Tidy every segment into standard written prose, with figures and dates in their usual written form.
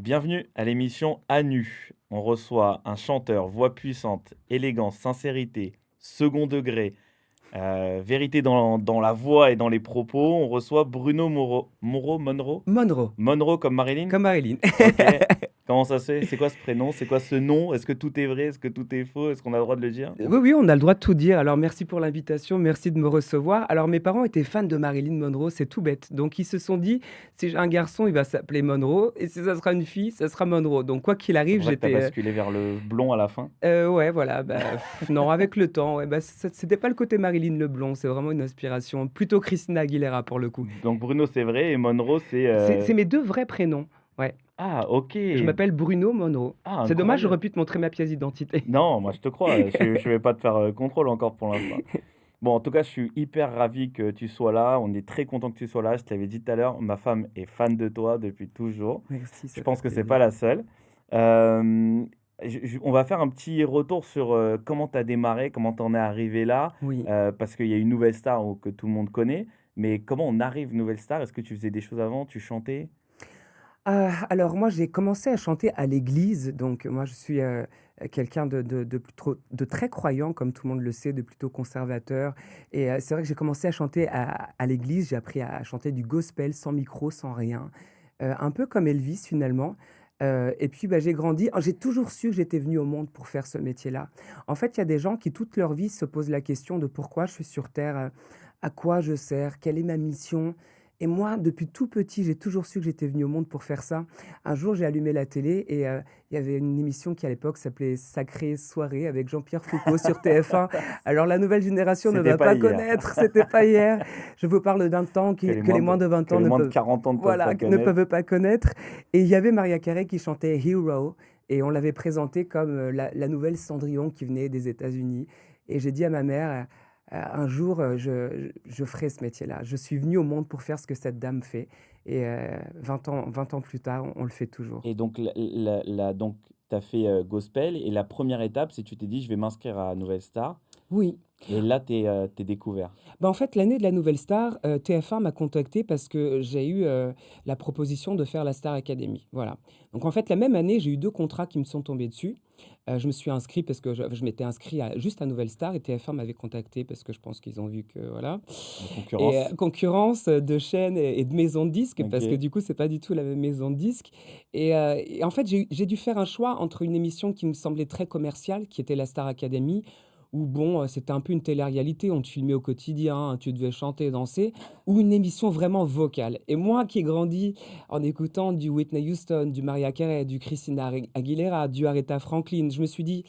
Bienvenue à l'émission À nu. On reçoit un chanteur, voix puissante, élégance, sincérité, second degré, vérité dans la voix et dans les propos. On reçoit Bruno Monro? Monroe, Monro comme Marilyn? comme Marilyn. Ok. Comment ça se fait? C'est quoi ce prénom? C'est quoi ce nom? Est-ce que tout est vrai? Est-ce que tout est faux? Est-ce qu'on a le droit de le dire? Oui, oui, on a le droit de tout dire. Alors, merci pour l'invitation, merci de me recevoir. Alors, mes parents étaient fans de Marilyn Monroe, c'est tout bête. Donc, ils se sont dit, si j'ai un garçon, il va s'appeler Monroe, et si ça sera une fille, ça sera Monroe. Donc, quoi qu'il C'est arrive, pour ça que tu as j'étais... basculé vers le blond à la fin? ouais, voilà, non, avec le temps, ouais, c'était pas le côté Marilyn le blond, c'est vraiment une inspiration, plutôt Christina Aguilera pour le coup. Donc Bruno, c'est vrai, et Monro, c'est... C'est mes deux vrais prénoms, ouais. Ah, ok. Je m'appelle Bruno Monroe. Ah, C'est dommage, j'aurais incroyable. pu te montrer ma pièce d'identité. Non, moi je te crois, je vais pas te faire, contrôle encore pour l'instant. Bon, en tout cas, je suis hyper ravi que tu sois là. On est très content que tu sois là. Je te l'avais dit tout à l'heure, ma femme est fan de toi depuis toujours. Merci, Je ça fait pense que c'est pas plaisir. la seule. Hem, on va faire un petit retour sur, comment tu as démarré, comment tu en es arrivé là, Oui. parce qu'il y a une nouvelle star que tout le monde connaît. Mais comment on arrive nouvelle star? Est-ce que tu faisais des choses avant? Tu chantais? Alors moi, j'ai commencé à chanter à l'église, donc moi je suis, quelqu'un de très croyant comme tout le monde le sait, de plutôt conservateur et c'est vrai que j'ai commencé à chanter à l'église. J'ai appris à chanter du gospel sans micro, sans rien, un peu comme Elvis finalement, et puis, j'ai grandi. J'ai toujours su que j'étais venu au monde pour faire ce métier-là. En fait, il y a des gens qui toute leur vie se posent la question de pourquoi je suis sur terre, à quoi je sers, quelle est ma mission? Et moi, depuis tout petit, j'ai toujours su que j'étais venu au monde pour faire ça. Un jour, j'ai allumé la télé et il y avait une émission qui, à l'époque, s'appelait Sacrée soirée avec Jean-Pierre Foucault sur TF1. Alors, la nouvelle génération ne C'était va pas pas hier. connaître, c'était pas hier. Je vous parle d'un temps que les moins de 20 Que ans les ne moins de peuvent, 40 ans ne peuvent voilà, pas ne connaître. peuvent pas connaître. Et il y avait Maria Carey qui chantait Hero et on l'avait présentée comme la nouvelle Cendrillon qui venait des États-Unis. Et j'ai dit à ma mère, un jour, je ferai ce métier-là. Je suis venu au monde pour faire ce que cette dame fait. Et 20 ans plus tard, on le fait toujours. Et donc donc tu as fait, gospel, et la première étape, c'est tu t'es dit: «Je vais m'inscrire à Nouvelle Star», Oui. et là tu es découvert. En fait, l'année de la Nouvelle Star, TF1 m'a contacté parce que j'ai eu, la proposition de faire la Star Academy, voilà. Donc en fait, la même année, j'ai eu 2 contrats qui me sont tombés dessus. Je me suis inscrit parce que je m'étais inscrit à juste à Nouvelle Star et TF1 m'avait contacté parce que je pense qu'ils ont vu que voilà La et concurrence? concurrence, de chaînes et de maisons de disques parce que OK. du coup, c'est pas du tout la même maison de disques et en fait, j'ai dû faire un choix entre une émission qui me semblait très commerciale, qui était la Star Academy, où bon, c'était un peu une télé-réalité, on te filmait au quotidien, tu devais chanter, danser, ou une émission vraiment vocale. Et moi qui ai grandi en écoutant du Whitney Houston, du Mariah Carey, du Christina Aguilera, du Aretha Franklin, je me suis dit: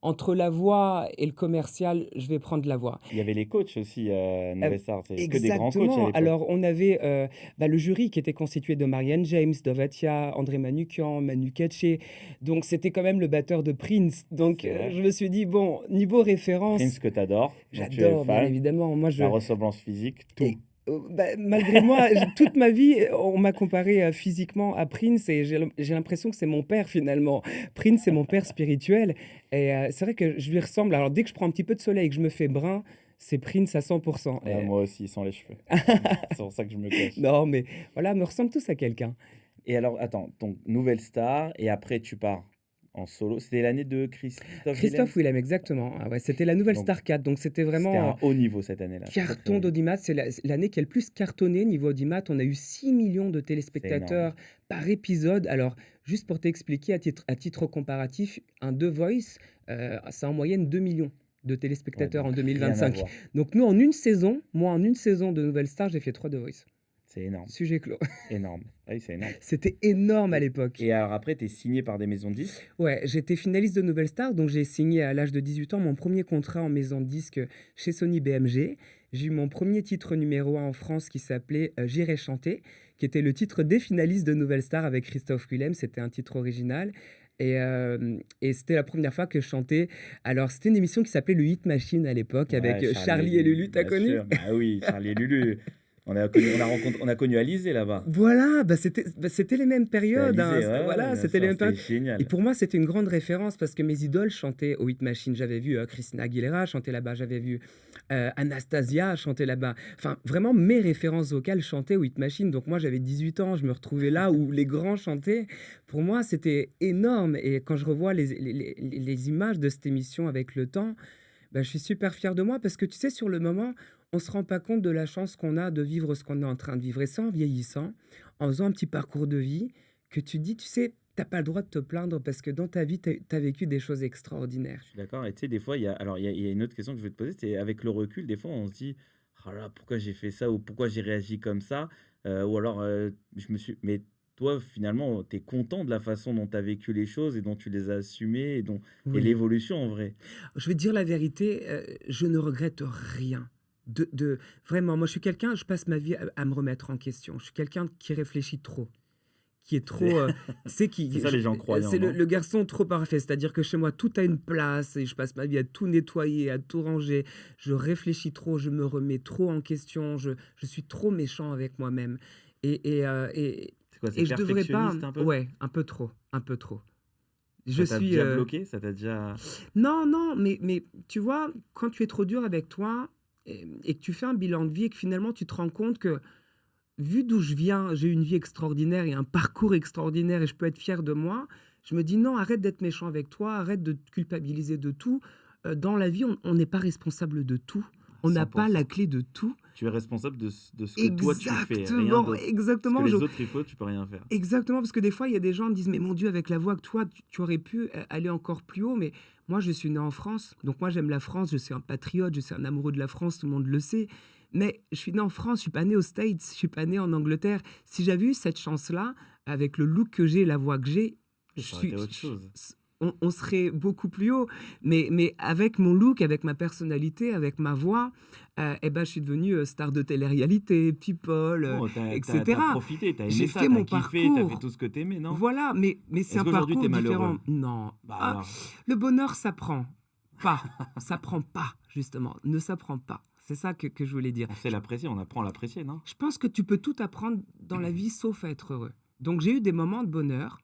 «Entre la voix et le commercial, je vais prendre la voix». Il y avait les coachs aussi, Heu, Nouvelle Star, c'est que des grands coachs à exactement. l'époque. Alors on avait, le jury qui était constitué de Marianne James, Dovatia, André Manoukian, Manu Katché, donc c'était quand même le batteur de Prince. Donc C'est vrai. je me suis dit: «Bon, niveau Prince référence». que tu adores, dont tu es J'adore, bien fan, évidemment. Moi, la je ressemblance physique, tout. et malgré moi, toute ma vie, on m'a comparé, physiquement à Prince et j'ai l'impression que c'est mon père finalement. Prince, c'est mon père spirituel et c'est vrai que je lui ressemble. Alors dès que je prends un petit peu de soleil et que je me fais brun, c'est Prince à 100 Ouais, et moi aussi, sans les cheveux. C'est pour ça que je me cache. non, mais voilà, on me ressemble tous à quelqu'un. Et alors attends, donc Nouvelle Star, et après tu pars en solo. C'était l'année de Christophe Willem? Christophe Willem, exactement. Ah ouais, c'était la nouvelle Donc Star 4, donc c'était c'était vraiment, un haut niveau cette année-là, très, très haut carton niveau. d'audimat. C'est l'année qui a le plus cartonné niveau audimat. On a eu 6 millions de C'est énorme. téléspectateurs par épisode. Alors, juste pour t'expliquer à titre comparatif, un The Voice, c'est en moyenne 2 millions de Ouais, téléspectateurs en donc rien à 2025. voir. Donc nous, en une saison, moi, en une saison de Nouvelle Star, j'ai fait 3 The Voice. C'est énorme, Sujet clos. énorme. Ah oui, c'est énorme. C'était énorme à Et l'époque. et alors après, tu es signé par des maisons de disques? Ouais, j'étais finaliste de Nouvelle Star, donc j'ai signé à l'âge de 18 ans mon premier contrat en maison de disques chez Sony BMG. J'ai eu mon premier titre numéro 1 en France qui s'appelait J'irai chanter, qui était le titre des finalistes de Nouvelle Star avec Christophe Willem. C'était un titre original. Et c'était la première fois que je chantais. Alors, c'était une émission qui s'appelait le Hit Machine à l'époque avec Ouais, Charlie et Charlie et Lulu, Lulu, t'as bien connu? sûr. Bah oui, Charlie et Lulu. On a connu Alizé là-bas. Voilà, c'était les mêmes C'était périodes, hein, Alizé, ouais, ouais, voilà, bien c'était les sûr, mêmes c'était périodes et génial. pour moi, c'était une grande référence parce que mes idoles chantaient au Hit Machine. J'avais vu, Christina Aguilera chanter là-bas, j'avais vu, Anastasia chanter là-bas. Enfin, vraiment mes références vocales chantaient au Hit Machine, donc moi, j'avais 18 ans, je me retrouvais là où les grands chantaient. Pour moi, c'était énorme et quand je revois les images de cette émission avec le temps, bah, je suis super fier de moi parce que tu sais, sur le moment, on se rend pas compte de la chance qu'on a de vivre ce qu'on est en train de vivre. Et c'est en vieillissant, en faisant un petit parcours de vie, que tu dis, tu sais, t'as pas le droit de te plaindre parce que dans ta vie, tu as vécu des choses extraordinaires. Je suis d'accord et tu sais, des fois, il y a une autre question que je vais te poser, c'est avec le recul, des fois, on se dit: «Oh là là, pourquoi j'ai fait ça?» ou «Pourquoi j'ai réagi comme ça?» ou alors, je me suis mais toi, finalement, tu es content de la façon dont tu as vécu les choses et dont tu les as assumées et Oui. l'évolution en vrai. Je vais te dire la vérité, je ne regrette rien. Vraiment, moi, je suis quelqu'un, je passe ma vie à me remettre en question. Je suis quelqu'un qui réfléchit trop. Qui est C'est trop, tu sais, c'est ça les gens croyants, c'est non? le garçon trop parfait. C'est-à-dire que chez moi, tout a une place et je passe ma vie à tout nettoyer, à tout ranger. Je réfléchis trop, je me remets trop en question, je suis trop méchant avec moi-même et et heu et C'est quoi? C'est et je devrais pas perfectionniste un peu? ouais, un peu trop, un peu trop. Je Ça t'a suis, déjà bloqué? Ça t'a déjà non, non, mais tu vois, quand tu es trop dur avec toi et que tu fais un bilan de vie et que finalement tu te rends compte que vu d'où je viens, j'ai une vie extraordinaire et un parcours extraordinaire et je peux être fier de moi. Je me dis: «Non, arrête d'être méchant avec toi, arrête de te culpabiliser de tout». Dans la vie, on n'est pas responsable de tout. On n'a pas la 100%. clé de tout. Tu es responsable de ce que toi tu fais, rien Exactement, d'autre. Ce que exactement, les autres ils font, tu peux rien faire. exactement, parce que des fois, il y a des gens qui disent: «Mais mon Dieu, avec la voix que toi, tu aurais pu, aller encore plus haut». Mais moi, je suis né en France, donc moi, j'aime la France, je suis un patriote, je suis un amoureux de la France, tout le monde le sait. Mais je suis né en France, je suis pas né aux States, je suis pas né en Angleterre. Si j'avais eu cette chance-là, avec le look que j'ai, la voix que j'ai, Oui, je ça aurait suis été autre chose. on serait beaucoup plus haut. Mais avec mon look, avec ma personnalité, avec ma voix, et ben, je suis devenu, star de télé-réalité, People, Bon, et tu cetera. profité, t'as aimé J'ai ça, fait t'as mon kiffé, t'as fait parcours. tout ce que t'aimais, non? Voilà, mais c'est Est-ce un qu'aujourd'hui t'es parcours malheureux? différent. Non. Bah Ah, alors? le bonheur s'apprend pas, ça prend pas justement, ne s'apprend pas. C'est ça que je voulais dire. On sait l'apprécier, on apprend à l'apprécier, non? Je pense que tu peux tout apprendre dans la vie sauf à être heureux. Donc j'ai eu des moments de bonheur,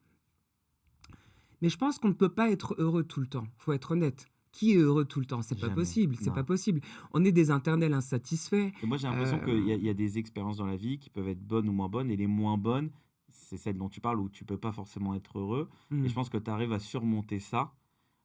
mais je pense qu'on ne peut pas être heureux tout le temps, faut être honnête. Qui est heureux tout le temps? C'est pas Jamais, possible, c'est pas non. possible. On est des internels insatisfaits, Et moi, j'ai l'impression qu'il y a des expériences dans la vie qui peuvent être bonnes ou moins bonnes et les moins bonnes, c'est celles dont tu parles où tu peux pas forcément être heureux et mmh, je pense que tu arrives à surmonter ça.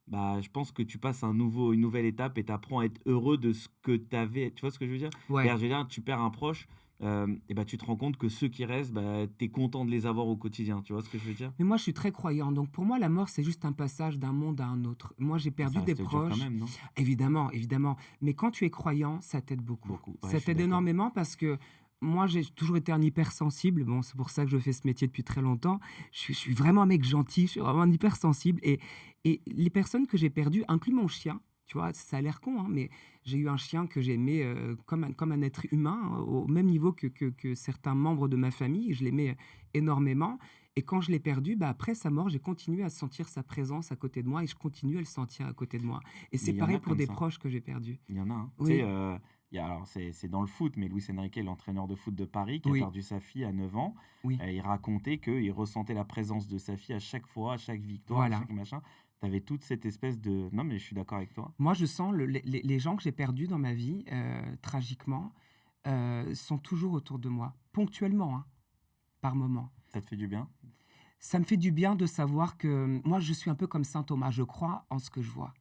Bah, je pense que tu passes une nouvelle étape et tu apprends à être heureux de ce que tu avais. Tu vois ce que je veux dire? ouais. C'est-à-dire, je veux dire, tu perds un proche, et bah, tu te rends compte que ceux qui restent, bah, tu es content de les avoir au quotidien. Tu vois ce que je veux dire? Mais moi, je suis très croyant, donc pour moi, la mort, c'est juste un passage d'un monde à un autre. Moi, j'ai Mais ça perdu des reste dur quand proches. même, non? Évidemment, évidemment. Mais quand tu es croyant, ça t'aide beaucoup. Beaucoup. Ouais, Ça je suis t'aide d'accord. énormément parce que moi, j'ai toujours été un hypersensible. Bon, c'est pour ça que je fais ce métier depuis très longtemps. Je suis vraiment un mec gentil, je suis vraiment un hypersensible. Et les personnes que j'ai perdues, inclus mon chien, tu vois, ça a l'air con, hein, mais j'ai eu un chien que j'aimais comme un être humain, hein, au même niveau que certains membres de ma famille. Je l'aimais énormément. Et quand je l'ai perdu, bah, après sa mort, j'ai continué à sentir sa présence à côté de moi et je continue à le sentir à côté de moi. Et Mais c'est il y en pareil a pour comme des ça. proches que j'ai perdus. Il y en a, hein. Tu sais, Oui, alors c'est dans le foot, mais Luis Enrique, l'entraîneur de foot de Paris, qui a oui, perdu sa fille à 9 ans, oui, il racontait qu'il ressentait la présence de sa fille à chaque fois, à chaque victoire, à voilà. chaque machin. Tu avais toute cette espèce de non, mais je suis d'accord avec toi. Moi, je sens les gens que j'ai perdus dans ma vie, tragiquement, sont toujours autour de moi, ponctuellement, hein, par moment. Ça te fait du bien? Ça me fait du bien de savoir que moi, je suis un peu comme saint Thomas, je crois en ce que je vois.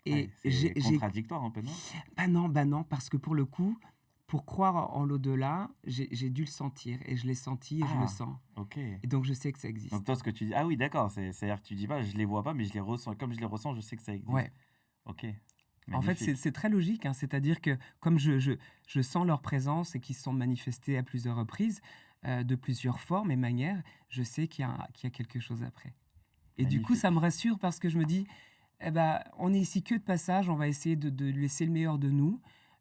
Ouais, Et c'est contradictoire un peu, non? bah non, parce que pour le coup, pour croire en l'au-delà, j'ai dû le sentir et je l'ai senti et je le Ah! sens. OK. Et donc, je sais que ça Donc existe. toi, ce que tu dis ah oui, d'accord, c'est-à-dire que tu dis pas: «Je les vois pas, mais je les ressens. Comme je les ressens, je sais que ça existe». Ouais. OK, En fait, magnifique. c'est très logique, hein. C'est-à-dire que comme je sens leur présence et qu'ils se sont manifestés à plusieurs reprises, de plusieurs formes et manières, je sais qu'il y a quelque chose après. Et du coup, ça me Magnifique. rassure parce que je me dis: «Eh bah, on est ici que de passage, on va essayer de lui laisser le meilleur de nous,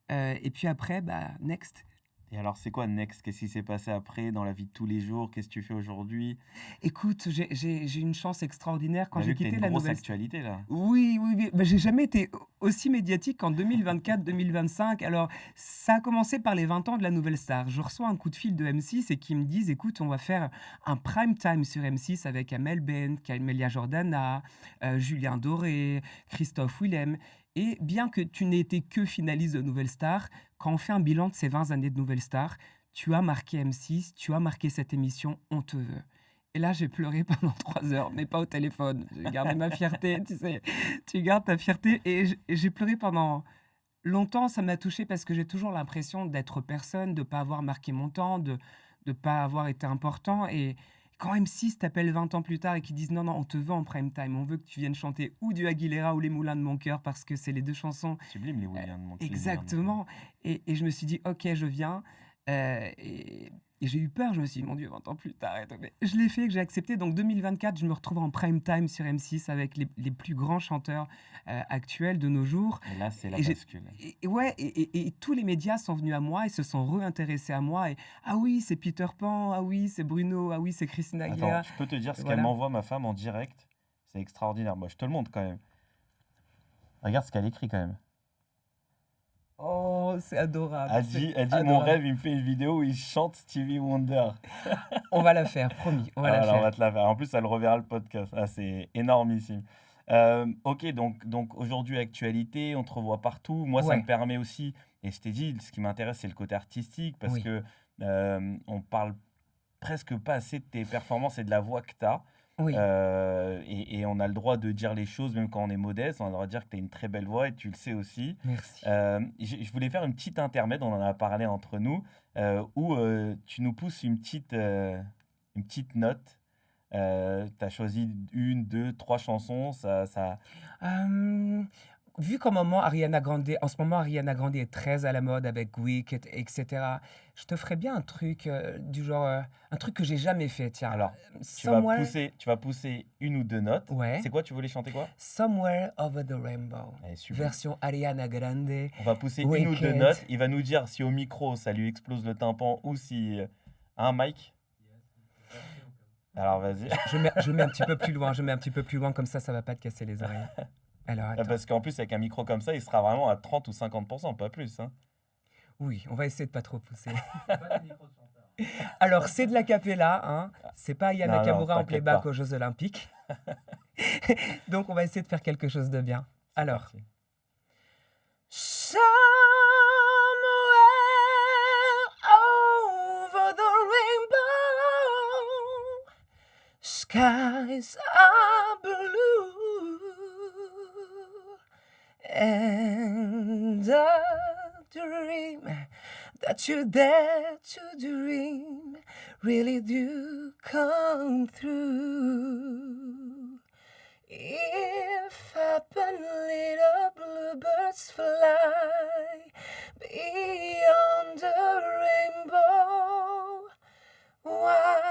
et puis après, bah, next». Et alors, c'est quoi next? Qu'est-ce qui s'est passé après dans la vie de tous les jours? Qu'est-ce que tu fais aujourd'hui? Écoute, j'ai une chance extraordinaire On quand a j'ai vu que tu quitté une la grosse nouvelle. actualité là. Oui, oui, oui. Bah, j'ai jamais été aussi médiatique qu'en 2024-2025. Alors, ça a commencé par les 20 ans de la Nouvelle Star. Je reçois un coup de fil de M6 et qui me disent, écoute, on va faire un prime time sur M6 avec Amel Bent, Camélia Jordana, Julien Doré, Christophe Willem. Et bien que tu n'aies été que finaliste de Nouvelle Star, quand on fait un bilan de ces 20 années de Nouvelle Star, tu as marqué M6, tu as marqué cette émission, on te veut. Et là, j'ai pleuré pendant 3 heures, mais pas au téléphone. J'ai gardé ma fierté, tu sais. Tu gardes ta fierté. Et j'ai pleuré pendant longtemps. Ça m'a touchée parce que j'ai toujours l'impression d'être personne, de ne pas avoir marqué mon temps, de ne pas avoir été important. Et quand M6 t'appelle 20 ans plus tard et qu'ils disent non, non, on te veut en prime time, on veut que tu viennes chanter ou du Aguilera ou Les Moulins de mon cœur parce que c'est les deux chansons. Sublime les euh, Williams, les Moulins de mon cœur. Exactement. Et je me suis dit, ok, je viens. Et j'ai eu peur, je me suis dit, mon Dieu, 20 ans plus tard. Et tout. Mais je l'ai fait, que j'ai accepté. Donc 2024, je me retrouve en prime time sur M6 avec les plus grands chanteurs actuels de nos jours. Et là, c'est la Et, bascule. ouais, et tous les médias sont venus à moi et se sont réintéressés à moi. Et ah oui, c'est Peter Pan, ah oui, c'est Bruno, ah oui, c'est Christina Attends, Aguilera. je peux te dire Et ce qu'elle voilà. m'envoie, ma femme, en direct. C'est extraordinaire. Moi, je te le montre quand même. Regarde ce qu'elle écrit quand même. Oh, c'est adorable. C'est Elle dit mon adorable. rêve, il me fait une vidéo où il chante Stevie Wonder. On va la faire, promis, on va Ah, la alors, on faire. va te la faire. En plus, elle reverra le podcast. Ah, c'est énormissime. Ok, donc aujourd'hui, actualité, on te revoit partout. Moi, ça me Ouais, permet aussi, et je t'ai dit, ce qui m'intéresse, c'est le côté artistique, parce oui, que on parle presque pas assez de tes performances et de la voix que tu as. oui, Et on a le droit de dire les choses, même quand on est modeste. On a le droit de dire que tu as une très belle voix et tu le sais aussi. merci. Je voulais faire une petite intermède, on en a parlé entre nous, où tu nous pousses une petite note. Tu as choisi une, deux, trois chansons. Hem, Vu en ce moment, Ariana Grande est très à la mode avec Wicked et cetera, je te ferais bien un truc, du genre, un truc que j'ai jamais fait, tiens, Alors, Somewhere. tu vas pousser une ou deux notes. Ouais, C'est quoi, tu voulais chanter quoi? Somewhere Over the Rainbow, Allez, sublime. version Ariana Grande, On va pousser une ou deux Wicked. notes. Il va nous dire si au micro ça lui explose le tympan ou si. Un mic. Alors vas-y. Je mets un petit peu plus loin, je mets un petit peu plus loin, comme ça va pas te casser les oreilles. Alors attends. Parce qu'en plus, avec un micro comme ça, il sera vraiment à 30 ou 50%, pas plus. Hein. Oui, on va essayer de pas trop pousser. Alors, c'est de la cappella, hein. C'est pas Aya Non, non, Nakamura en t'inquiète playback pas. aux Jeux Olympiques. Donc, on va essayer de faire quelque chose de bien. C'est Alors. parti. Somewhere over the rainbow, skies are blue, and I dream that you dare to dream really do come through. If happen little bluebirds fly beyond the rainbow, why,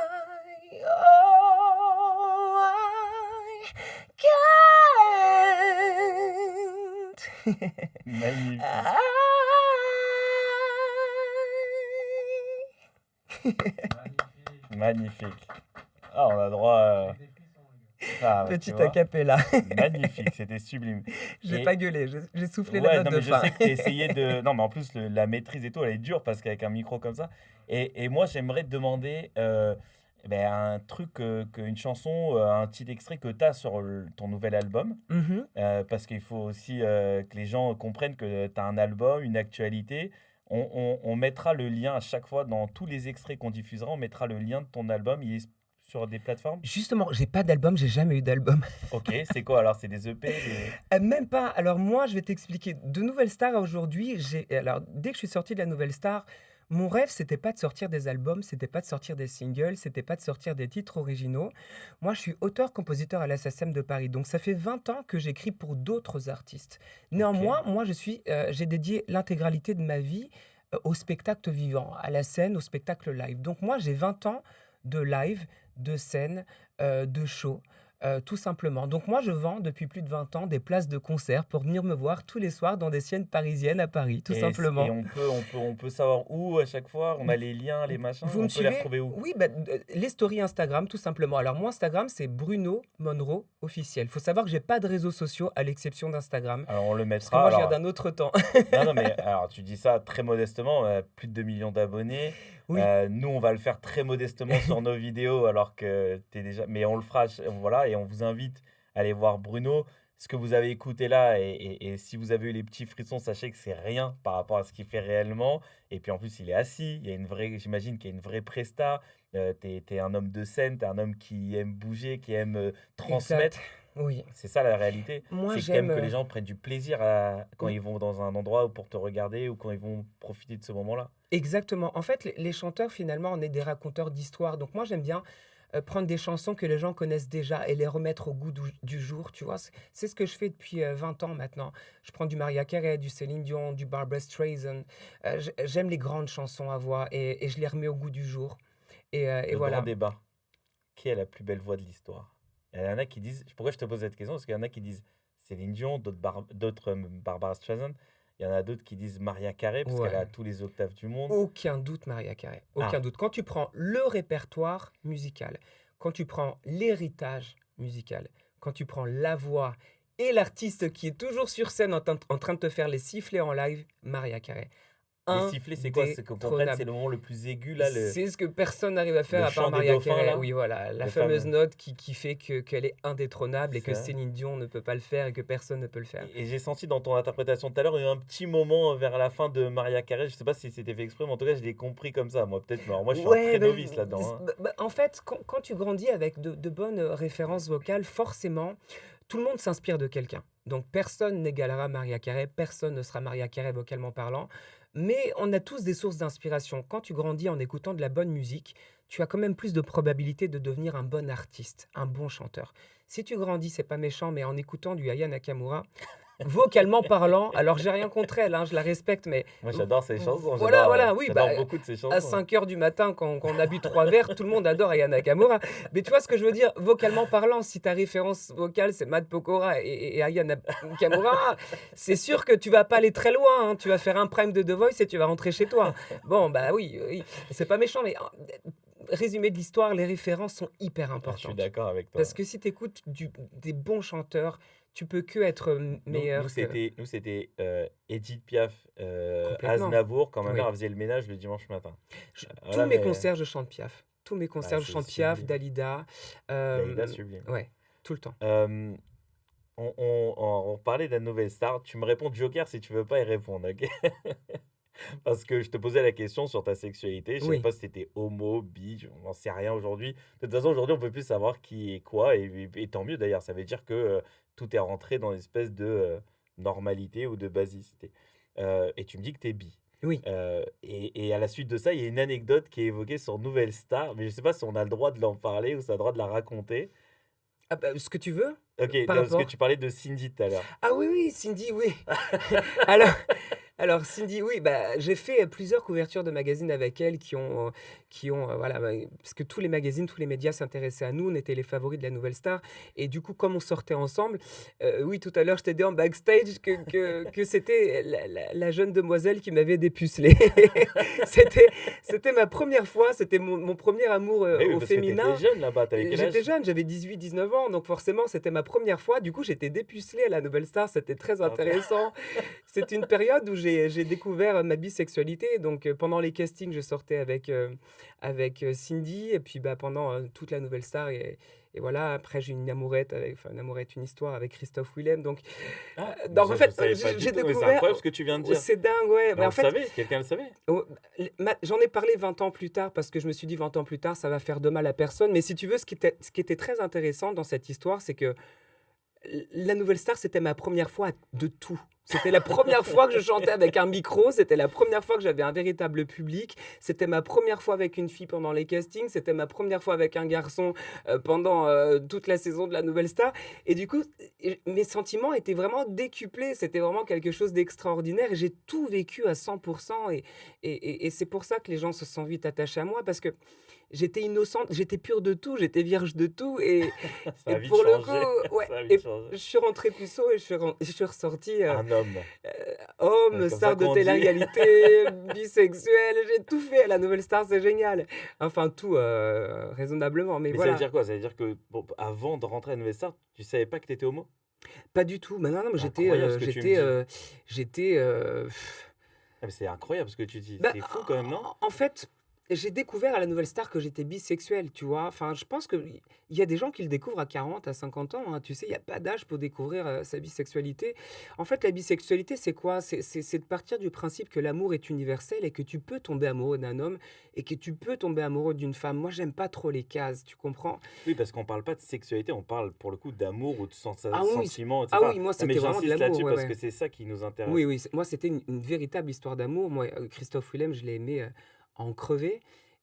oh, I can't. Magnifique. Magnifique. Ah, on a droit. Ah, tu Petit vois. acapella. Magnifique, c'était sublime. J'ai Et- pas gueulé, j'ai soufflé la Ouais, note non, de mais je fin. sais que tu essayé de. Non, mais en plus, la maîtrise et tout, elle est dure parce qu'avec un micro comme ça. Et moi, j'aimerais te demander ben, un truc, une chanson, un petit extrait que tu as sur ton nouvel album. Mhm. Parce qu'il faut aussi que les gens comprennent que tu as un album, une actualité. On mettra le lien à chaque fois dans tous les extraits qu'on diffusera. On mettra le lien de ton album. Il est sur des plateformes. Justement, j'ai pas d'album, j'ai jamais eu d'album. Ok, c'est quoi alors? C'est des EP Même pas. Alors moi, je vais t'expliquer. De Nouvelle Star à aujourd'hui, alors dès que je suis sorti de la Nouvelle Star, mon rêve, c'était pas de sortir des albums, c'était pas de sortir des singles, c'était pas de sortir des titres originaux. Moi, je suis auteur-compositeur à la SACEM de Paris. Donc ça fait 20 ans que j'écris pour d'autres artistes. Néanmoins, moi, j'ai dédié l'intégralité de ma vie au spectacle vivant, à la scène, au spectacle live. Donc moi, j'ai 20 ans de live, de scène, de show. Tout simplement. Donc moi, je vends depuis plus de 20 ans des places de concert pour venir me voir tous les soirs dans des siennes parisiennes à Paris, tout Et simplement. on peut savoir où à chaque fois? On a les liens, les machins, Vous me on peut les suivez? retrouver où? Oui, bah, les stories Instagram, tout simplement. Alors moi, Instagram, c'est Bruno Monroe officiel. Faut savoir que j'ai pas de réseaux sociaux à l'exception d'Instagram, Alors on le parce que mettra. moi, je viens Alors d'un autre temps. non, non, mais alors tu dis ça très modestement, plus de 2 millions d'abonnés. Oui, Nous, on va le faire très modestement sur nos vidéos alors que tu es déjà mais on le fera voilà et on vous invite à aller voir Bruno. Ce que vous avez écouté là et si vous avez eu les petits frissons, sachez que c'est rien par rapport à ce qu'il fait réellement et puis en plus, il est assis, il y a une vraie j'imagine qu'il y a une vraie presta, tu es un homme de scène, tu es un homme qui aime bouger, qui aime, exact. transmettre. Oui. C'est ça la réalité, Moi, c'est que tu j'aime. aimes que les gens prennent du plaisir à quand Oui, ils vont dans un endroit ou pour te regarder ou quand ils vont profiter de ce moment-là. exactement. En fait, les chanteurs, finalement, on est des raconteurs d'histoires. Donc moi, j'aime bien prendre des chansons que les gens connaissent déjà et les remettre au goût du jour, tu vois. C'est ce que je fais depuis 20 ans maintenant. Je prends du Mariah Carey, du Céline Dion, du Barbra Streisand. J'aime les grandes chansons à voix et je les remets au goût du jour. Et Le grand voilà. débat, qui a la plus belle voix de l'histoire? Il y en a qui disent pourquoi je te pose cette question? Parce qu'il y en a qui disent Céline Dion, d'autres, Barbara Streisand. Il y en a d'autres qui disent Maria Carey parce qu'elle a Ouais. tous les octaves du monde. Aucun doute, Maria Carey. Aucun Ah, doute. Quand tu prends le répertoire musical, quand tu prends l'héritage musical, quand tu prends la voix et l'artiste qui est toujours sur scène en train de te faire les sifflets en live, Maria Carey. les sifflets, c'est quoi? C'est qu'on comprenne, c'est Indétrônable. le moment le plus aigu là, C'est ce que personne n'arrive à faire le à part chant des Maria dauphins Carey. là, Oui, voilà, la le fameuse fameux. note qui fait qu'elle est indétrônable et C'est que vrai. Céline Dion ne peut pas le faire et que personne ne peut le faire. Et j'ai senti dans ton interprétation tout à l'heure, il y a eu un petit moment vers la fin de Maria Carey. Je sais pas si c'était fait exprès, mais en tout cas, je l'ai compris comme ça. Moi, peut-être. Alors, moi, je suis un Ouais, très novice là-dedans, hein. en fait, quand tu grandis avec de bonnes références vocales, forcément, tout le monde s'inspire de quelqu'un. Donc personne n'égalera Maria Carey, personne ne sera Maria Carey vocalement parlant, mais on a tous des sources d'inspiration. Quand tu grandis en écoutant de la bonne musique, tu as quand même plus de probabilité de devenir un bon artiste, un bon chanteur. Si tu grandis, c'est pas méchant, mais en écoutant du Aya Nakamura, vocalement parlant, alors j'ai rien contre elle, hein, je la respecte, mais Moi, j'adore ces chansons. voilà, J'adore, voilà, oui, bah, j'adore beaucoup de ces à chansons. 5 heures du matin, quand on a bu 3 verres, tout le monde adore Aya Nakamura. Mais tu vois ce que je veux dire, vocalement parlant, si ta référence vocale c'est Matt Pokora et Aya Nakamura, c'est sûr que tu vas pas aller très loin, hein. Tu vas faire un prime de The Voice et tu vas rentrer chez toi. Bon, bah oui, oui, c'est pas méchant, mais résumé de l'histoire, les références sont hyper Ah, je suis importantes. d'accord avec Parce toi. que si tu écoutes des bons chanteurs, tu peux que être Nous, nous meilleur que. c'était, nous, c'était Edith Piaf, Complètement. Aznavour, quand ma mère Oui. elle faisait le ménage le dimanche matin. Tous Voilà, mes mais concerts, je chante Piaf. Tous mes bah, concerts, je c'est chante Piaf, sublime. Dalida. Dalida, euh, sublime. ouais, tout le temps. Euh, on parlait de la nouvelle star. Tu me réponds Joker si tu veux pas y répondre, ok? Parce que je te posais la question sur ta sexualité. Je savais Oui, pas si t'étais homo, bi, on n'en sait rien aujourd'hui. De toute façon, aujourd'hui, on peut plus savoir qui est quoi. Et tant mieux d'ailleurs. Ça veut dire que tout est rentré dans une espèce de normalité ou de basicité. Et tu me dis que t'es bi. oui. Et à la suite de ça, il y a une anecdote qui est évoquée sur Nouvelle Star. Mais je sais pas si on a le droit de l'en parler ou si on a le droit de la raconter. Ah bah, ce que tu veux, Ok, par non, parce que rapport. tu parlais de Cindy tout à l'heure. Ah oui, oui, Cindy, oui. Alors, alors Cindy, oui, bah, j'ai fait plusieurs couvertures de magazines avec elle qui ont voilà, bah, parce que tous les magazines, tous les médias s'intéressaient à nous, on était les favoris de la nouvelle star. Et du coup, comme on sortait ensemble, oui, tout à l'heure, je t'ai dit en backstage que c'était la jeune demoiselle qui m'avait dépucelé. C'était, c'était ma première fois, c'était mon premier amour Mais oui, au parce que t'étais féminin. jeune là-bas. T'avais Et quel j'étais âge? jeune, j'avais 18, 19 ans, donc forcément, c'était ma première fois. Du coup, j'étais dépucelée à la Nouvelle Star, c'était très Ah, intéressant. C'est une période où j'ai découvert ma bisexualité. Donc, pendant les castings, je sortais avec Cindy, et puis bah, pendant toute la Nouvelle Star. Et voilà, après, j'ai une amourette, une amourette, une histoire avec Christophe Willem. Donc, mais donc en ça, je fait, savais pas j'ai du tout. Mais c'est découvert. incroyable ce que tu viens de Oh, dire. c'est dingue, ouais. Mais Mais on en le fait, savait, quelqu'un le savait. oh, j'en ai parlé 20 ans plus tard parce que je me suis dit 20 ans plus tard, ça va faire de mal à personne. Mais si tu veux, ce qui était très intéressant dans cette histoire, c'est que la Nouvelle Star, c'était ma première fois de tout. C'était la première fois que je chantais avec un micro, c'était la première fois que j'avais un véritable public, c'était ma première fois avec une fille pendant les castings, c'était ma première fois avec un garçon pendant toute la saison de la Nouvelle Star. Et du coup, mes sentiments étaient vraiment décuplés, c'était vraiment quelque chose d'extraordinaire. Et j'ai tout vécu à 100%. Et c'est pour ça que les gens se sont vite attachés à moi, parce que j'étais innocente, j'étais pure de tout, j'étais vierge de tout Ça et a vite pour le changé. coup, ouais Ça a vite et changé. je suis rentré puceau et je suis ressorti, Un homme. heu, homme, Comme ça star de qu'on dit. télé-réalité, bisexuel, j'ai tout fait. La Nouvelle Star, c'est génial. Enfin tout, raisonnablement, mais Mais ça veut voilà. dire quoi? Ça veut dire que, bon, avant de rentrer à Nouvelle Star, tu savais pas que tu étais homo? Pas du tout. Bah, non, non, mais C'est incroyable ce que tu me dis. j'étais, Ah mais c'est incroyable ce que tu dis. bah, C'est fou quand même, non? en fait, j'ai découvert à la Nouvelle Star que j'étais bisexuel, tu vois? Enfin, je pense qu'il y a des gens qui le découvrent à 40, à 50 ans, hein, tu sais? Il y a pas d'âge pour découvrir, sa bisexualité. En fait, la bisexualité, c'est quoi? C'est de partir du principe que l'amour est universel et que tu peux tomber amoureux d'un homme et que tu peux tomber amoureux d'une femme. Moi, j'aime pas trop les cases, tu comprends? Oui, parce qu'on parle pas de sexualité, on parle pour le coup d'amour ou de Ah oui, c sentiments et ah cetera. oui, moi, Non mais c'était vraiment de j'insiste l'amour, là-dessus ouais, parce ouais. que c'est ça qui nous Oui, intéresse. oui, moi, c'était une véritable histoire d'amour. Moi, Christophe Willem, je l'ai aimé, à en crever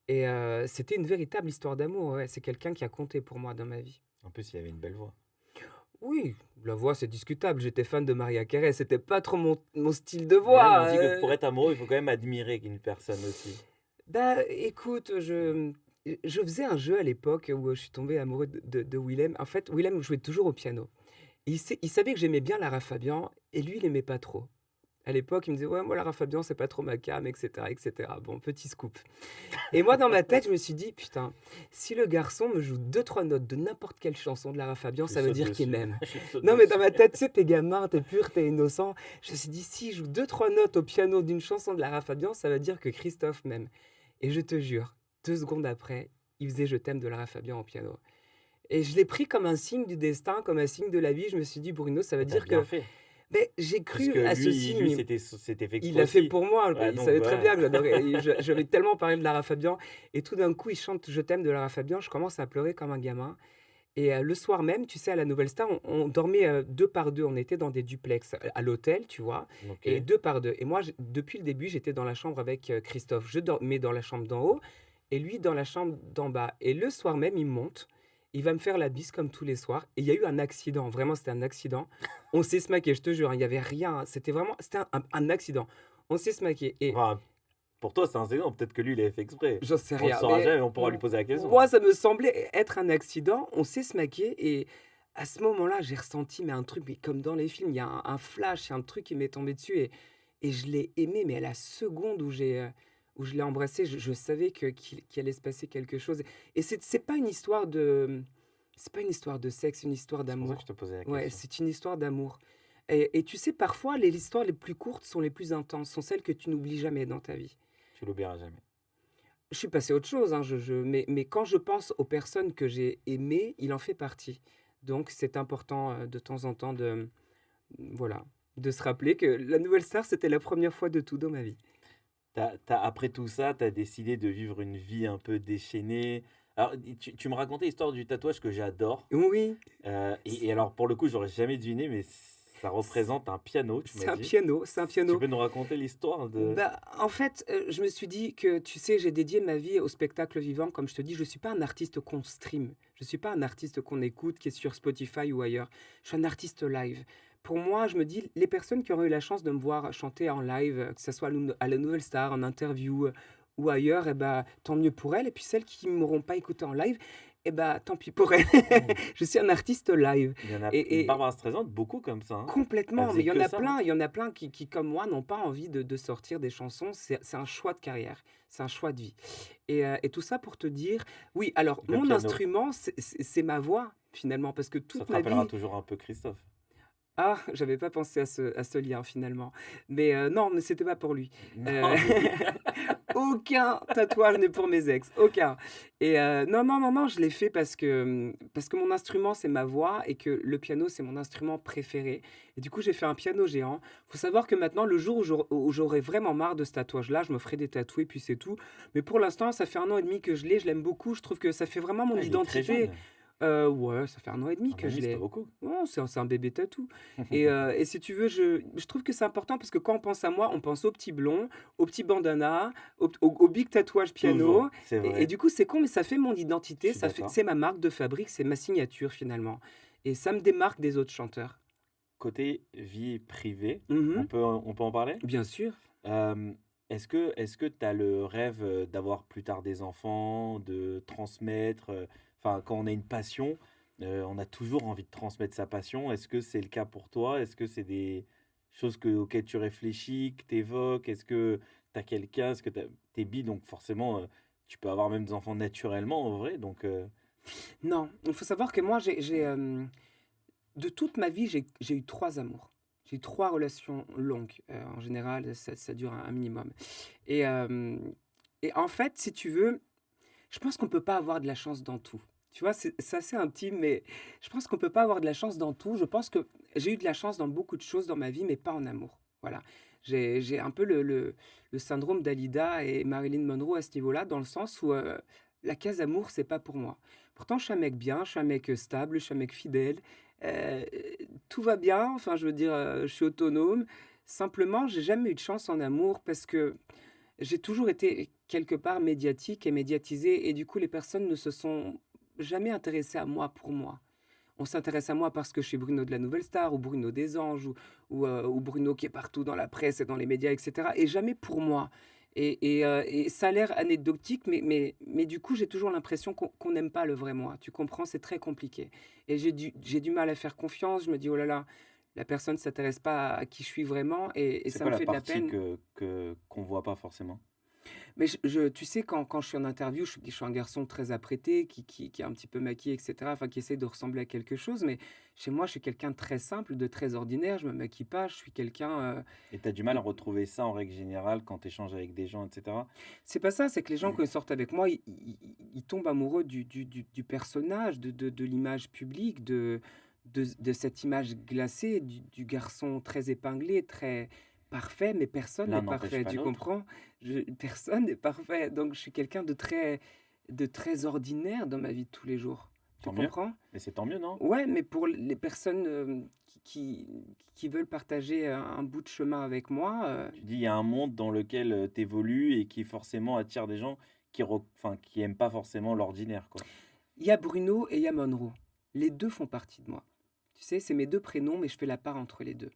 et c'était une véritable histoire d'amour, ouais. C'est quelqu'un qui a compté pour moi dans ma vie. En plus, il avait une belle voix. Oui, la voix, c'est discutable. J'étais fan de Maria Carey, c'était pas trop mon style de Mais même on voix, dit que pour être amoureux, il faut quand même admirer une personne aussi. bah, écoute, je faisais un jeu à l'époque où, je suis tombé amoureux de Willem. En fait, Willem jouait toujours au piano. Il savait que j'aimais bien Lara Fabian et lui, il aimait pas trop. À l'époque, il me disait: «Ouais, moi, Lara Fabian, c'est pas trop ma came» et cetera et cetera. Bon, petit scoop et moi, dans ma tête, je me suis dit: «Putain, si le garçon me joue deux trois notes de n'importe quelle chanson de Lara Fabian, Je lui ça veut saute dire qu'il dessus. m'aime». Je lui saute Non, mais dans dessus. ma tête, tu sais, tu gamin, t'es pur, t'es innocent. Je me suis dit: «S'il joue deux trois notes au piano d'une chanson de Lara Fabian, ça veut dire que Christophe m'aime» et je te jure, 2 secondes après, il faisait «Je t'aime» de Lara Fabian au piano et je l'ai pris comme un signe du destin, comme un signe de la vie. Je me suis dit: «Bruno, ça veut Mais tu dire bien que» fait. beh, j'ai Puisque cru à ce lui signe. c'était fait Il exprès l'a fait aussi. pour moi, Ouais, il donc savait très voilà. bien que j'adorais et je lui tellement parlé de Lara Fabian et tout d'un coup, il chante «Je t'aime» de Lara Fabian, je commence à pleurer comme un gamin et le soir même, tu sais, à la Nouvelle Star, on dormait, 2 par 2, on était dans des duplex, à l'hôtel, tu vois? Et OK. 2 par 2 et moi, j depuis le début, j'étais dans la chambre avec, Christophe. Je dormais dans la chambre d'en haut et lui dans la chambre d'en bas et le soir même, il monte, il va me faire la bise comme tous les soirs et il y a eu un accident, vraiment, c'était un accident. On s'est smaqué, je te jure, hein, il y avait rien, c'était un accident. On s'est smaqué et Enfin, pour toi, c'est un accident, peut-être que lui, il avait fait exprès. j'en sais On le rien, saura mais jamais, on pourra lui poser la question. moi, ça me semblait être un accident. On s'est smaqué et à ce moment-là, j'ai ressenti, mais un truc, mais comme dans les films, il y a un flash, il y a un truc qui m'est tombé dessus et je l'ai aimé, mais à la seconde où je l'ai embrassé, je savais qu'il allait se passer quelque chose et c'est pas une histoire c'est pas une histoire de sexe, c'est une histoire C'est pour ça que je d'amour. te posais la Ouais, question. c'est une histoire d'amour et tu sais, parfois, les histoires les plus courtes sont les plus intenses, sont celles que tu n'oublies jamais dans ta vie. Tu l'oublieras jamais. Je suis passé à autre chose, hein, mais quand je pense aux personnes que j'ai aimées, il en fait partie. Donc c'est important, de temps en temps de, voilà, de se rappeler que la Nouvelle Star, c'était la première fois de tout dans ma vie. Après tout ça, tu as décidé de vivre une vie un peu déchaînée. Alors, tu me racontais l'histoire du tatouage que j'adore. Oui, Et alors, pour le coup, j'aurais jamais deviné, mais ça c représente un piano, tu m'as c'est un dit. piano, c'est un Tu piano. peux nous raconter l'histoire de... Bah, en fait, je me suis dit que, tu sais, j'ai dédié ma vie au spectacle vivant. Comme je te dis, je suis pas un artiste qu'on stream. Je suis pas un artiste qu'on écoute, qui est sur Spotify ou ailleurs. Je suis un artiste live. Pour moi, je me dis, les personnes qui auraient eu la chance de me voir chanter en live, que ce soit à la Nouvelle Star, en interview, ou ailleurs, eh bah, tant mieux pour elles. Et puis celles qui ne m'auront pas écouté en live, eh bah, tant pis pour elles. Mmh. Je suis un artiste live. Il y en a Et Barbara Streisand, beaucoup comme ça, hein. Elle complètement, mais faisait que ça, hein. il y en a plein qui comme moi, n'ont pas envie de sortir des chansons. C'est un choix de carrière, c'est un choix de vie et tout ça pour te dire oui, alors Le mon piano, instrument, c'est ma voix finalement parce que ça toute te ma rappellera vie toujours un peu Christophe. ah, j'avais pas pensé à ce lien finalement, mais non, mais c'était pas pour lui. Heu, Non, mais aucun tatouage n'est pour mes ex, aucun et non, non, non, non, je l'ai fait parce que mon instrument, c'est ma voix et que le piano, c'est mon instrument préféré et du coup, j'ai fait un piano géant. Faut savoir que maintenant, le jour où j'aurai vraiment marre de ce tatouage-là, je me ferai des tatoués puis c'est tout. Mais pour l'instant, ça fait un an et demi que je l'ai, je l'aime beaucoup, je trouve que ça fait vraiment mon ah, il est très identité. jeune. Ouais, ça fait un an et demi Un que an et je demi, c'est pas l'ai. beaucoup. Ouais, c'est un bébé tatou et si tu veux, je trouve que c'est important parce que quand on pense à moi, on pense au petit blond, au petit bandana, au big tatouage piano Toujours, c'est et vrai, du coup, c'est con, mais ça fait mon je identité, suis ça fait d'accord. c'est ma marque de fabrique, c'est ma signature finalement et ça me démarque des autres chanteurs. Côté vie privée, Mmh. on peut en parler? Bien sûr. Hem, est-ce que tu as le rêve, d'avoir plus tard des enfants, de transmettre, enfin, quand on a une passion, on a toujours envie de transmettre sa passion. Est-ce que c'est le cas pour toi? Est-ce que c'est des choses auxquelles tu réfléchis, que tu évoques? Est-ce que tu as quelqu'un? Est-ce que tu es bi, donc forcément, tu peux avoir même des enfants naturellement en vrai, donc Non, il faut savoir que moi, de toute ma vie, j'ai eu 3 amours. J'ai eu 3 relations longues, en général, ça dure un minimum et hem et en fait, si tu veux, je pense qu'on peut pas avoir de la chance dans tout. Tu vois? C'est assez intime, mais je pense qu'on peut pas avoir de la chance dans tout. Je pense que j'ai eu de la chance dans beaucoup de choses dans ma vie, mais pas en amour. Voilà. J'ai un peu le syndrome Dalida et Marilyn Monroe à ce niveau-là, dans le sens où, la case amour, c'est pas pour moi. Pourtant, je suis un mec bien, je suis un mec, stable, je suis un mec fidèle, heu, tout va bien, enfin, je veux dire, je suis autonome. Simplement, j'ai jamais eu de chance en amour parce que j'ai toujours été quelque part médiatique et médiatisé et du coup, les personnes ne se sont jamais intéressées à moi pour moi. On s'intéresse à moi parce que je suis Bruno de la Nouvelle Star ou Bruno des Anges ou Bruno qui est partout dans la presse et dans les médias et cetera et jamais pour moi et ça a l'air anecdotique mais du coup, j'ai toujours l'impression qu'on n'aime pas le vrai moi. Tu comprends? C'est très compliqué et j'ai du mal à faire confiance. Je me dis: «Oh là là, la personne ne s'intéresse pas à qui je suis vraiment» et c'est ça quoi me la fait de la partie peine. qu'on voit pas forcément? Mais tu sais, quand je suis en interview, je suis un garçon très apprêté, qui est un petit peu maquillé et cetera, enfin qui essaie de ressembler à quelque chose, mais chez moi, je suis quelqu'un de très simple, de très ordinaire, je me maquille pas, je suis quelqu'un, Et tu as du mal à de retrouver ça en règle générale quand tu échanges avec des gens et cetera? c'est pas ça, c'est que les gens quand ils sortent avec moi, ils tombent amoureux du personnage, de l'image publique, de cette image glacée, du garçon très épinglé, très parfait, mais personne n'est L'un n'empêche parfait, pas tu l'autre, comprends? Personne n'est parfait, donc je suis quelqu'un de très ordinaire dans ma vie de tous les jours. Tu tant mieux. comprends? Mais c'est tant mieux, non? Ouais, mais pour les personnes, qui veulent partager un bout de chemin avec moi, Tu dis, il y a un monde dans lequel, tu évolues et qui forcément attire des gens qui aiment pas forcément l'ordinaire, quoi. il y a Bruno et il y a Monroe. Les 2 font partie de moi. Tu sais, c'est mes 2 prénoms, mais je fais la part entre les 2.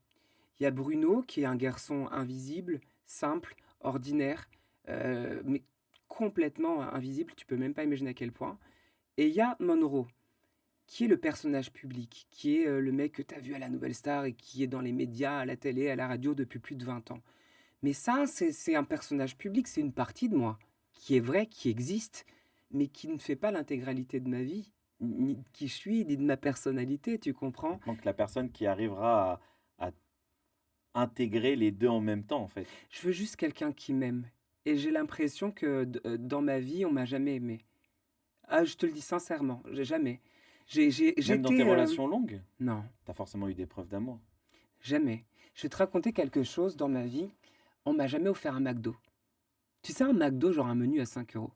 Il y a Bruno qui est un garçon invisible, simple, ordinaire, mais complètement invisible, tu peux même pas imaginer à quel point et il y a Monroe, qui est le personnage public, qui est, le mec que tu as vu à la Nouvelle Star et qui est dans les médias, à la télé, à la radio depuis plus de 20 ans. Mais ça, c'est un personnage public, c'est une partie de moi, qui est vraie, qui existe, mais qui ne fait pas l'intégralité de ma vie, ni de qui je suis, ni de ma personnalité, tu comprends? Il te manque la personne qui arrivera à intégrer les 2 en même temps, en fait. Je veux juste quelqu'un qui m'aime et j'ai l'impression que dans ma vie, on m'a jamais aimé. Ah, je te le dis sincèrement, j'ai jamais. Même dans tes J'étais, relations longues, non, tu as forcément eu des preuves d'amour. jamais. Je vais te raconter quelque chose dans ma vie, on m'a jamais offert un McDo. Tu sais, un McDo, genre un menu à 5 €.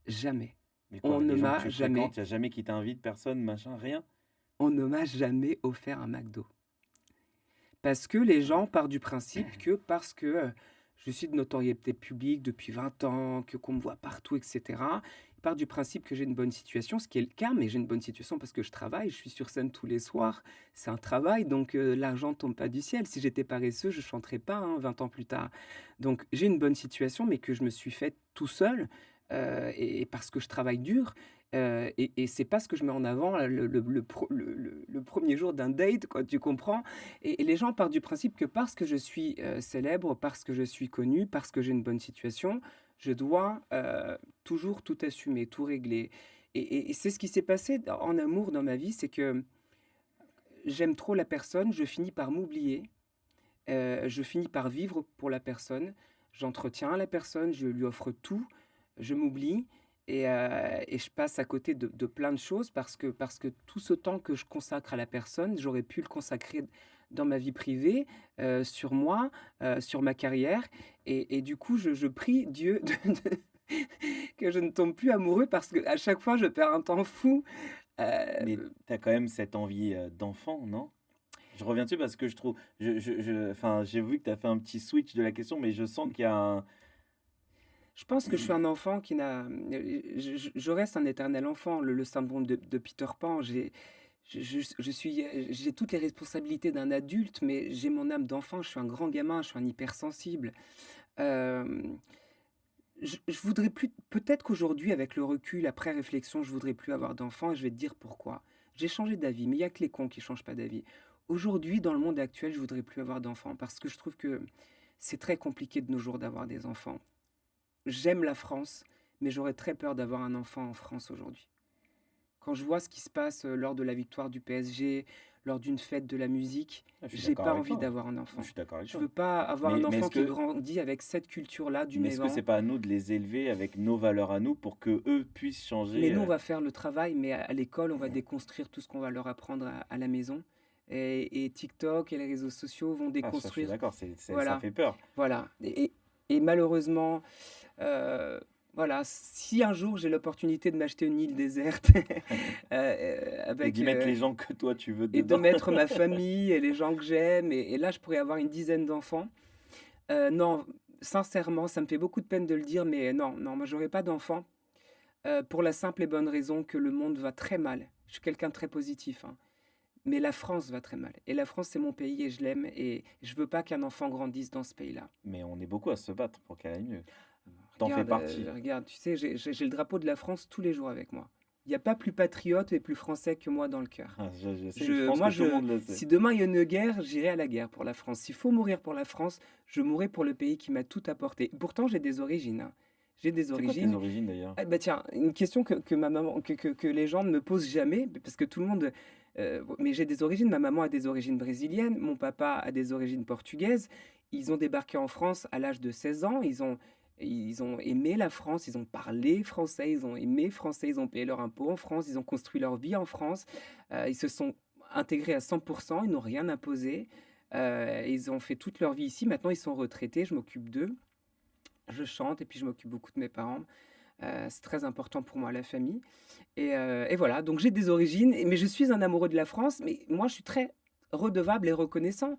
Jamais. Mais On quoi, ne les gens que m'a tu fréquentes, jamais il y a jamais qui t'invite, personne, machin, rien? on ne m'a jamais offert un McDo. Parce que les gens partent du principe que parce que, je suis de notoriété publique depuis 20 ans, que qu'on me voit partout et cetera, ils partent du principe que j'ai une bonne situation, ce qui est le cas, mais j'ai une bonne situation parce que je travaille, je suis sur scène tous les soirs, c'est un travail donc l'argent tombe pas du ciel. Si j'étais paresseux, je chanterais pas, hein, 20 ans plus tard. Donc j'ai une bonne situation, mais que je me suis faite tout seul, et parce que je travaille dur, et c'est pas ce que je mets en avant, le 1er jour d'un date, quoi, tu comprends? Et les gens partent du principe que parce que je suis, célèbre, parce que je suis connu, parce que j'ai une bonne situation, je dois, toujours tout assumer, tout régler et c'est ce qui s'est passé en amour dans ma vie, c'est que j'aime trop la personne, je finis par m'oublier, je finis par vivre pour la personne, j'entretiens la personne, je lui offre tout, je m'oublie et je passe à côté de plein de choses parce que tout ce temps que je consacre à la personne, j'aurais pu le consacrer dans ma vie privée, sur moi, sur ma carrière et du coup, je prie Dieu que je ne tombe plus amoureux parce qu'à chaque fois, je perds un temps fou, Mais heu tu as quand même cette envie, d'enfant, non? Je reviens dessus parce que je trouve enfin, j'ai vu que tu as fait un petit switch de la question, mais je sens qu'il y a un Je pense que je suis un enfant qui n'a, je reste un éternel enfant, le syndrome de Peter Pan. J'ai toutes les responsabilités d'un adulte, mais j'ai mon âme d'enfant. Je suis un grand gamin, je suis un hypersensible. Hem, je voudrais plus peut-être qu'aujourd'hui, avec le recul, après réflexion, je voudrais plus avoir d'enfants et je vais te dire pourquoi. J'ai changé d'avis, mais il y a que les cons qui changent pas d'avis. Aujourd'hui, dans le monde actuel, je voudrais plus avoir d'enfants parce que je trouve que c'est très compliqué de nos jours d'avoir des enfants. J'aime la France, mais j'aurais très peur d'avoir un enfant en France aujourd'hui. Quand je vois ce qui se passe, lors de la victoire du PSG, lors d'une fête de la musique, Ah, je suis j'ai d'accord pas avec envie toi. d'avoir un Je enfant. suis d'accord avec Je toi. veux pas avoir un Mais enfant qui grandit avec cette culture-là du est-ce que c'est Mévan. pas à nous de les élever avec nos valeurs à nous pour que eux puissent Mais changer, nous, on va faire le travail, mais à l'école, on va déconstruire tout ce qu'on va leur apprendre à la maison et TikTok et les réseaux sociaux vont Ah ça je suis déconstruire d'accord, ça voilà, fait peur. voilà et malheureusement, heu, voilà, si un jour j'ai l'opportunité de m'acheter une île déserte, Et avec, d'y mettre les gens que toi tu veux et de dedans. mettre ma famille et les gens que j'aime et là, je pourrais avoir une dizaine d'enfants. Non, sincèrement, ça me fait beaucoup de peine de le dire, mais non, non, moi, j'aurais pas d'enfants, pour la simple et bonne raison que le monde va très mal. Je suis quelqu'un de très positif, hein, mais la France va très mal et la France, c'est mon pays et je l'aime et je veux pas qu'un enfant grandisse dans ce pays-là. Mais on est beaucoup à se battre pour qu'elle aille mieux. T'en fais Regarde, partie. regarde, tu sais, j'ai le drapeau de la France tous les jours avec moi. Il n'y a pas plus patriote et plus français que moi dans le cœur. Ah, je sais, je Je pense que moi, tout le je monde le sait. si demain il y a une guerre, j'irai à la guerre pour la France. S'il faut mourir pour la France, je mourrai pour le pays qui m'a tout apporté. Pourtant, j'ai des origines, hein. J'ai des C'est quoi tes origines. origines d'ailleurs? Ah bah, tiens, une question que ma maman que les gens ne me posent jamais, parce que tout le monde, mais j'ai des origines. Ma maman a des origines brésiliennes, mon papa a des origines portugaises. Ils ont débarqué en France à l'âge de 16 ans. Ils ont aimé la France, ils ont parlé français, ils ont aimé français, ils ont payé leurs impôts en France, ils ont construit leur vie en France. Ils se sont intégrés à 100. Ils n'ont rien imposé. Ils ont fait toute leur vie ici. Maintenant, ils sont retraités, je m'occupe d'eux. Je chante et puis je m'occupe beaucoup de mes parents. C'est très important pour moi, la famille et voilà, donc j'ai des origines mais je suis un amoureux de la France, mais moi, je suis très redevable et reconnaissant.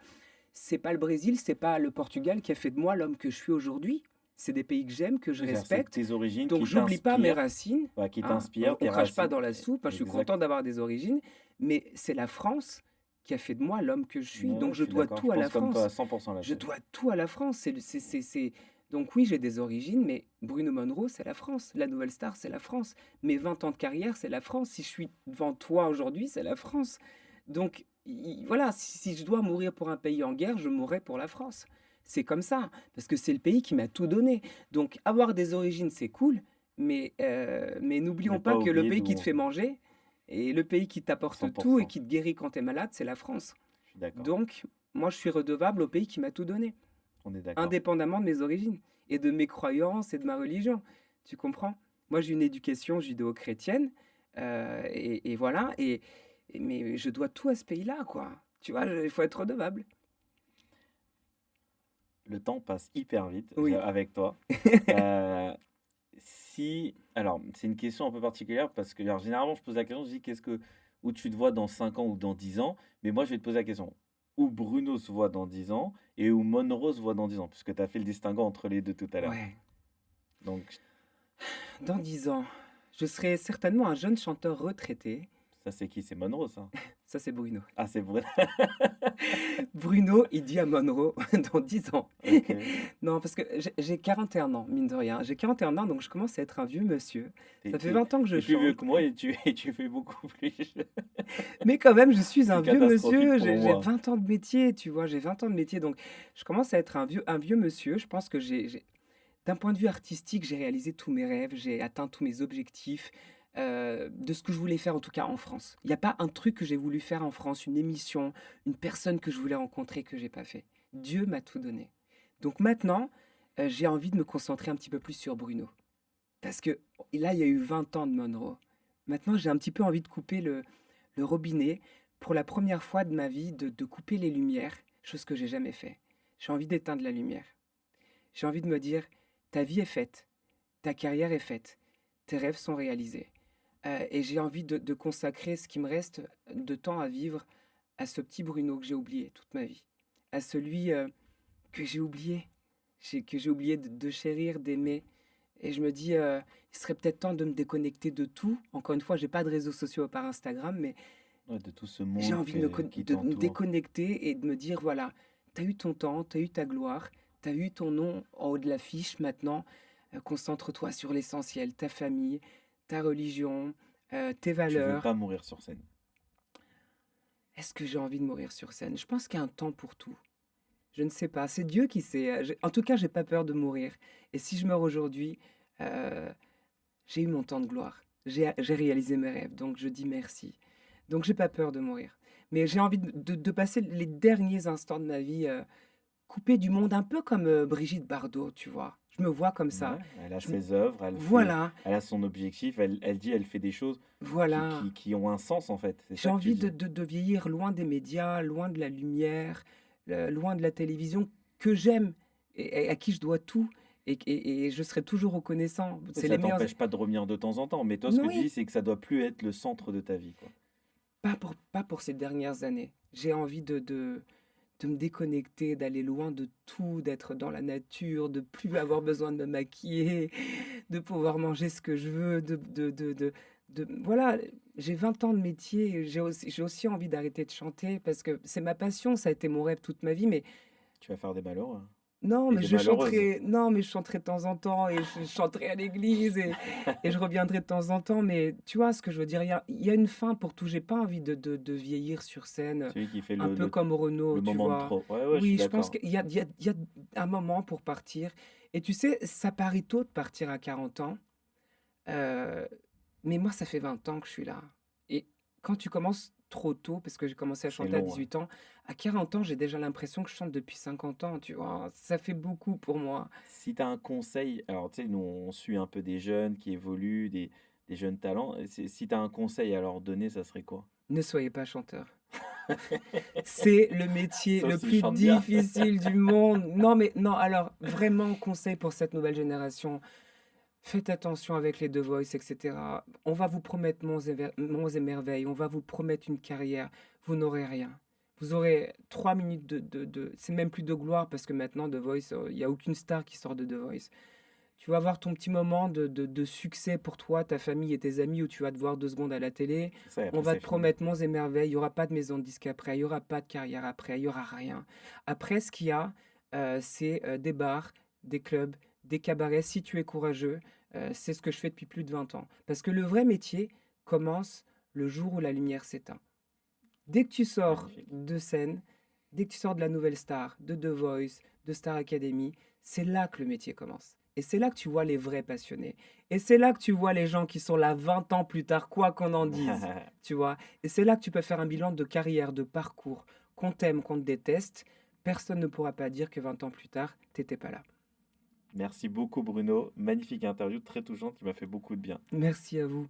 C'est pas le Brésil, c'est pas le Portugal qui a fait de moi l'homme que je suis aujourd'hui. C'est des pays que j'aime, que je Oui, c'est-à-dire c'est respecte, tes origines donc qui j'oublie pas mes t'inspirent, racines, ouais, qui hein. t'inspirent, On tes crache pas racines. dans la soupe, hein, je suis Exact. content d'avoir des origines, mais c'est la France qui a fait de moi l'homme que je suis, Ouais, donc je je suis dois d'accord. Je tout à la pense comme toi à France. 100% Je là-dessus. dois tout à la France. C'est donc oui, j'ai des origines, mais Bruno Monroe, c'est la France. La Nouvelle Star, c'est la France. Mes 20 ans de carrière, c'est la France. Si je suis devant toi aujourd'hui, c'est la France. Donc voilà, si je dois mourir pour un pays en guerre, je mourrai pour la France. C'est comme ça, parce que c'est le pays qui m'a tout donné. Donc avoir des origines, c'est cool, mais Mais n'oublions pas pas que le oublier pays d'où qui te on fait manger et le pays qui t'apporte tout et 100%. qui te guérit quand tu es malade, c'est la France. Je suis d'accord. Donc, moi, je suis redevable au pays qui m'a tout donné, On est d'accord. indépendamment de mes origines et de mes croyances et de ma religion. Tu comprends? Moi, j'ai une éducation judéo-chrétienne, et voilà mais je dois tout à ce pays-là, quoi. Tu vois? Il faut être redevable. Le temps passe hyper vite Oui. avec toi. Euh, Si alors, c'est une question un peu particulière parce que alors généralement je pose la question, je dis: «Qu'est-ce que où tu te vois dans 5 ans ou dans 10 ans?» Mais moi je vais te poser la question, où Bruno se voit dans 10 ans et où Monroe se voit dans 10 ans? Puisque tu as fait le distinguo entre les 2 tout à l'heure. Ouais. Donc Dans 10 ans, je serai certainement un jeune chanteur retraité. ça c'est qui? C'est Monroe ça? Ça, c'est Bruno. Ah c'est Bruno. Bruno, il dit à Monroe dans 10 ans. OK. Non, parce que j'ai 41 ans, mine de rien. J'ai 41 ans, donc je commence à être un vieux monsieur. Tu Ça fait es 20 ans que je plus vieux chante, que moi et tu fais beaucoup plus jeune. mais quand même, je suis un C'est vieux catastrophique monsieur. pour J'ai moi. 20 ans de métier, tu vois? J'ai 20 ans de métier, donc je commence à être un vieux monsieur. Je pense que d'un point de vue artistique, j'ai réalisé tous mes rêves, j'ai atteint tous mes objectifs, de ce que je voulais faire, en tout cas en France. Il y a pas un truc que j'ai voulu faire en France, une émission, une personne que je voulais rencontrer que j'ai pas fait. Dieu m'a tout donné. Donc maintenant, j'ai envie de me concentrer un petit peu plus sur Bruno. Parce que là, il y a eu 20 ans de Monroe. Maintenant, j'ai un petit peu envie de couper le robinet pour la première fois de ma vie, de couper les lumières, chose que j'ai jamais fait. J'ai envie d'éteindre la lumière. J'ai envie de me dire, ta vie est faite, ta carrière est faite, tes rêves sont réalisés. Et j'ai envie de consacrer ce qui me reste de temps à vivre à ce petit Bruno que j'ai oublié toute ma vie, à celui que j'ai oublié, que j'ai oublié de chérir, d'aimer. Et je me dis, il serait peut-être temps de me déconnecter de tout. Encore une fois, j'ai pas de réseaux sociaux par Instagram, mais Ouais, de tout ce j'ai monde envie qui de me t'entoure. déconnecter et de me dire, voilà, t'as eu ton temps, t'as eu ta gloire, Tu as eu ton nom en haut de l'affiche maintenant, concentre-toi sur l'essentiel, ta famille, ta religion, tes Tu veux valeurs. pas mourir sur scène. Est-ce que j'ai envie de mourir sur scène? Je pense qu'il y a un temps pour tout. Je ne sais pas, c'est Dieu qui sait, en tout cas, j'ai pas peur de mourir et si je meurs aujourd'hui, heu, j'ai eu mon temps de gloire. J'ai réalisé mes rêves, donc je dis merci. Donc j'ai pas peur de mourir. Mais j'ai envie de passer les derniers instants de ma vie, coupée du monde, un peu comme, Brigitte Bardot, tu vois? Je me vois comme ça. Ouais, elle a Je me ses œuvres, Voilà, elle a son objectif, elle dit, elle fait des choses voilà. qui ont un sens en fait. C'est J'ai ça que tu envie dis. de vieillir loin des médias, loin de la lumière, loin de la télévision que j'aime et à qui je dois tout et je serai toujours reconnaissant. Et C'est ça les meilleurs. t'empêche pas de revenir de temps en temps, mais toi, ce Non, que tu dis, oui, c'est que ça doit plus être le centre de ta vie, quoi. pas pour ces dernières années. J'ai envie de me déconnecter, d'aller loin de tout, d'être dans la nature, de plus avoir besoin de me maquiller, de pouvoir manger ce que je veux, voilà, j'ai 20 ans de métier, j'ai aussi envie d'arrêter de chanter parce que c'est ma passion, ça a été mon rêve toute ma vie, mais Tu vas faire des malheureux, hein, non, et mais des malheureuses. je chanterai de temps en temps et je chanterai à l'église et je reviendrai de temps en temps, mais tu vois ce que je veux dire? Il y a une fin pour tout. J'ai pas envie de vieillir sur scène, Celui qui fait un peu comme le Renaud, tu moment de vois? trop. Ouais, ouais, je suis Oui, je pense d'accord. qu'il y a un moment pour partir et tu sais, ça paraît tôt de partir à 40 ans, heu, mais moi, ça fait 20 ans que je suis là et quand tu commences trop tôt, parce que j'ai commencé à C'est chanter à long, hein. 18 ans, à 40 ans, j'ai déjà l'impression que je chante depuis 50 ans, tu vois? Ça fait beaucoup pour moi. Si tu as un conseil, alors tu sais, nous, on suit un peu des jeunes qui évoluent, des jeunes talents. Et si tu as un conseil à leur donner, ça serait quoi? Ne soyez pas chanteur. C'est le métier Sauf le s'ils plus chantent bien. difficile du monde. Non, mais non, alors vraiment conseil pour cette nouvelle génération, faites attention avec les The Voice et cetera. On va vous promettre monts et merveilles, on va vous promettre une carrière, vous n'aurez rien. Vous aurez 3 minutes de c'est même plus de gloire parce que maintenant The Voice, il y a aucune star qui sort de The Voice. Tu vas avoir ton petit moment de succès pour toi, ta famille et tes amis où tu vas te voir 2 secondes à la télé. C'est ça, et On après va c'est te fini. promettre monts et merveilles, il y aura pas de maison de disque après, il y aura pas de carrière après, il y aura rien. Après ce qu'il y a, c'est, des bars, des clubs, des cabarets si tu es courageux. C'est ce que je fais depuis plus de 20 ans. Parce que le vrai métier commence le jour où la lumière s'éteint. Dès que tu sors Magnifique. de scène, dès que tu sors de la Nouvelle Star, de The Voice, de Star Academy, c'est là que le métier commence. Et c'est là que tu vois les vrais passionnés. Et c'est là que tu vois les gens qui sont là 20 ans plus tard, quoi qu'on en dise. Tu vois? Et c'est là que tu peux faire un bilan de carrière, de parcours. Qu'on t'aime, qu'on te déteste, personne ne pourra pas dire que 20 ans plus tard, t'étais pas là. Merci beaucoup Bruno, magnifique interview, très touchante, qui m'a fait beaucoup de bien. Merci à vous.